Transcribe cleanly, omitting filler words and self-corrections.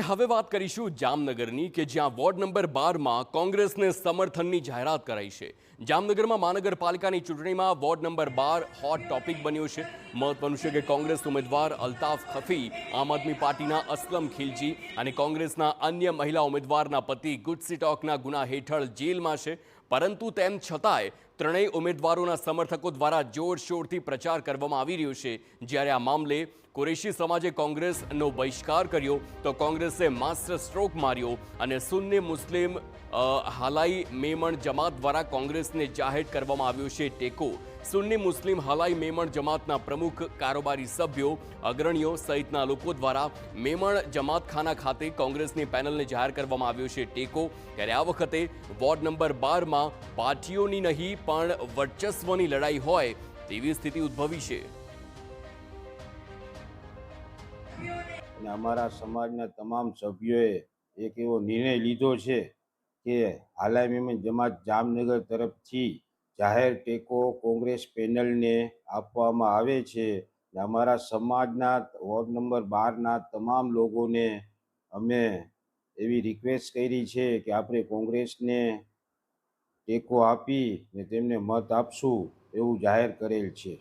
હવે વાત કરીશું જામનગરની કે જ્યાં વોર્ડ નંબર 12માં કોંગ્રેસને સમર્થનની જાહેરાત કરાઈ છે। જામનગરમાં મહાનગરપાલિકાની ચૂંટણીમાં વોર્ડ નંબર 12 હોટ ટોપિક બન્યો છે। મહત્વનું છે કે કોંગ્રેસ ઉમેદવાર અલ્તાફ ખફી આમ આદમી પાર્ટીના અસલમ ખિલજી અને કોંગ્રેસના અન્ય મહિલા ઉમેદવારના પતિ ગુજસી ટોકના ગુના હેઠળ જેલમાં છે, પરંતુ તેમ છતાંય ત્રણેય ઉમેદવારોના સમર્થકો દ્વારા જોરશોરથી પ્રચાર કરવામાં આવી રહ્યો છે। જ્યારે આ મામલે કુરેશી સમાજે કોંગ્રેસનો બહિષ્કાર કર્યો તો કોંગ્રેસે માસ્ટર સ્ટ્રોક માર્યો અને સુન્ની મુસ્લિમ હાલાઈ મેમણ જમાત દ્વારા કોંગ્રેસને જાહેર કરવામાં આવ્યો છે ટેકો। સુન્ની મુસ્લિમ હાલાઈ મેમણ જમાતના પ્રમુખ, કારોબારી સભ્યો, અગ્રણીઓ સહિતના લોકો દ્વારા મેમણ જમાતખાના ખાતે કોંગ્રેસની પેનલને જાહેર કરવામાં આવ્યો છે ટેકો। ત્યારે આ વખતે વોર્ડ નંબર 12માં પાર્ટીઓની નહીં પણ વર્ચસ્વની લડાઈ હોય તેવી સ્થિતિ ઉદ્ભવી છે। અને અમારા સમાજના તમામ સભ્યોએ એક એવો નિર્ણય લીધો છે કે હાલાઈ મેમણ જમાત જામનગર તરફથી જાહેર ટેકો કોંગ્રેસ પેનલને આપવામાં આવે છે। અમારા સમાજના વોર્ડ નંબર 12ના તમામ લોકોને અમે એવી રિક્વેસ્ટ કરી છે કે આપણે કોંગ્રેસને ટેકો આપી ને તેમને મત આપશું એવું જાહેર કરેલ છે।